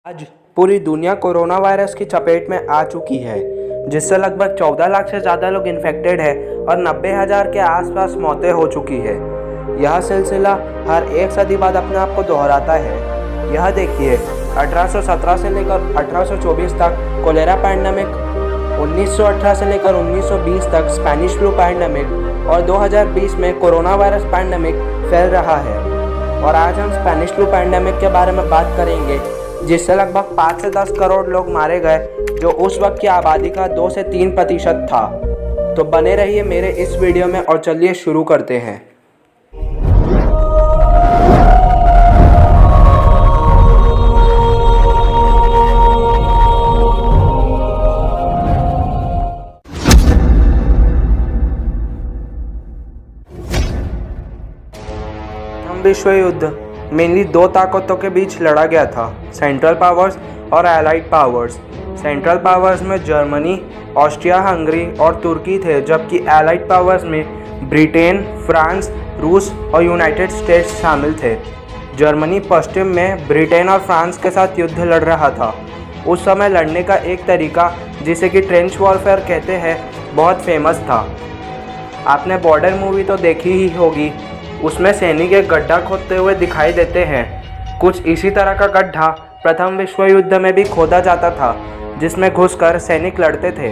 आज पूरी दुनिया कोरोना वायरस की चपेट में आ चुकी है, जिससे लगभग 14 लाख से ज़्यादा लोग इन्फेक्टेड है और 90,000 के आसपास मौतें हो चुकी है। यह सिलसिला हर एक सदी बाद अपने आप को दोहराता है। यह देखिए, 1817 से लेकर 1824 तक कोलेरा पैंडमिक, 1918 से लेकर 1920 तक स्पेनिश फ्लू पैंडमिक और 2020 में कोरोना वायरस पैंडमिक फैल रहा है। और आज हम स्पेनिश फ्लू पैंडमिक के बारे में बात करेंगे, जिससे लगभग 5 से 10 करोड़ लोग मारे गए, जो उस वक्त की आबादी का 2 से 3% था। तो बने रहिए मेरे इस वीडियो में और चलिए शुरू करते हैं। विश्व युद्ध मेनली 2 ताकतों के बीच लड़ा गया था, सेंट्रल पावर्स और एलाइड पावर्स। सेंट्रल पावर्स में जर्मनी, ऑस्ट्रिया हंगरी और तुर्की थे, जबकि एलाइड पावर्स में ब्रिटेन, फ्रांस, रूस और यूनाइटेड स्टेट्स शामिल थे। जर्मनी पश्चिम में ब्रिटेन और फ्रांस के साथ युद्ध लड़ रहा था। उस समय लड़ने का एक तरीका, जिसे कि ट्रेंच वॉरफेयर कहते हैं, बहुत फेमस था। आपने बॉर्डर मूवी तो देखी ही होगी। उसमें सैनिक एक गड्ढा खोदते हुए दिखाई देते हैं। कुछ इसी तरह का गड्ढा प्रथम विश्व युद्ध में भी खोदा जाता था, जिसमें घुसकर सैनिक लड़ते थे।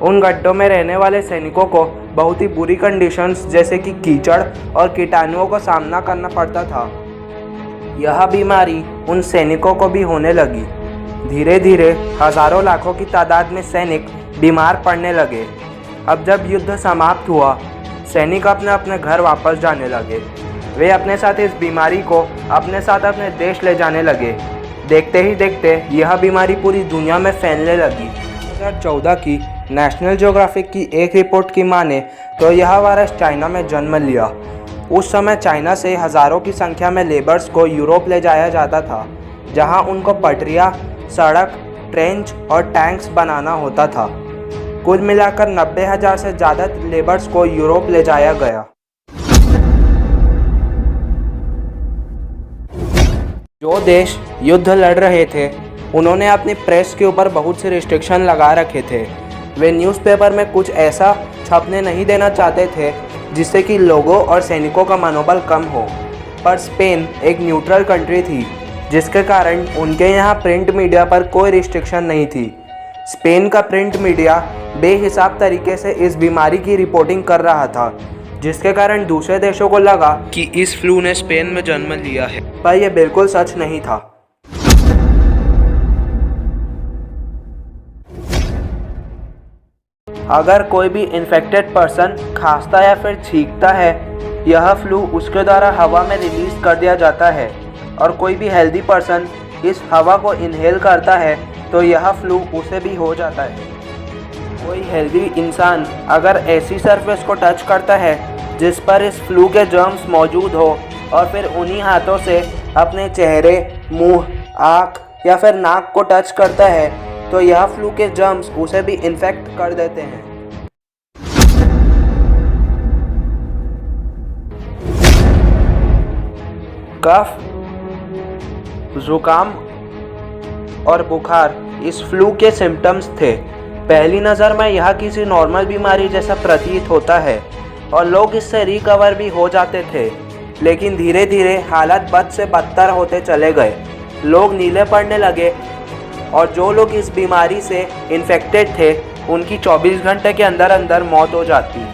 उन गड्ढों में रहने वाले सैनिकों को बहुत ही बुरी कंडीशंस जैसे कि कीचड़ और कीटाणुओं का सामना करना पड़ता था। यह बीमारी उन सैनिकों को भी होने लगी। धीरे धीरे हजारों लाखों की तादाद में सैनिक बीमार पड़ने लगे। अब जब युद्ध समाप्त हुआ, सैनिक अपने अपने घर वापस जाने लगे। वे अपने साथ इस बीमारी को अपने साथ अपने देश ले जाने लगे। देखते ही देखते यह बीमारी पूरी दुनिया में फैलने लगी। 2014 की नेशनल ज्योग्राफिक की एक रिपोर्ट की माने तो यह वायरस चाइना में जन्म लिया। उस समय चाइना से हज़ारों की संख्या में लेबर्स को यूरोप ले जाया जाता था, जहां उनको पटरियाँ, सड़क, ट्रेंच और टैंक्स बनाना होता था। कुल मिलाकर 90,000 से ज़्यादा लेबर्स को यूरोप ले जाया गया। जो देश युद्ध लड़ रहे थे, उन्होंने अपनी प्रेस के ऊपर बहुत से रिस्ट्रिक्शन लगा रखे थे। वे न्यूज़पेपर में कुछ ऐसा छपने नहीं देना चाहते थे जिससे कि लोगों और सैनिकों का मनोबल कम हो। पर स्पेन एक न्यूट्रल कंट्री थी, जिसके कारण उनके यहाँ प्रिंट मीडिया पर कोई रिस्ट्रिक्शन नहीं थी। स्पेन का प्रिंट मीडिया बेहिसाब तरीके से इस बीमारी की रिपोर्टिंग कर रहा था, जिसके कारण दूसरे देशों को लगा कि इस फ्लू ने स्पेन में जन्म लिया है, पर यह बिल्कुल सच नहीं था। अगर कोई भी इन्फेक्टेड पर्सन खांसता या फिर छींकता है, यह फ्लू उसके द्वारा हवा में रिलीज कर दिया जाता है। और कोई भी हेल्दी पर्सन इस हवा को इनहेल करता है तो यह फ्लू उसे भी हो जाता है। कोई हेल्दी इंसान अगर ऐसी सरफेस को टच करता है जिस पर इस फ्लू के जर्म्स मौजूद हो और फिर उन्हीं हाथों से अपने चेहरे, मुंह, आँख या फिर नाक को टच करता है, तो यह फ्लू के जर्म्स उसे भी इन्फेक्ट कर देते हैं। कफ, जुकाम और बुखार इस फ्लू के सिम्टम्स थे। पहली नज़र में यह किसी नॉर्मल बीमारी जैसा प्रतीत होता है और लोग इससे रिकवर भी हो जाते थे, लेकिन धीरे धीरे हालत बद से बदतर होते चले गए। लोग नीले पड़ने लगे और जो लोग इस बीमारी से इन्फेक्टेड थे, उनकी 24 घंटे के अंदर अंदर मौत हो जाती।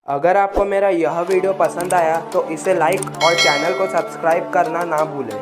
अगर आपको मेरा यह वीडियो पसंद आया तो इसे लाइक और चैनल को सब्सक्राइब करना ना भूलें।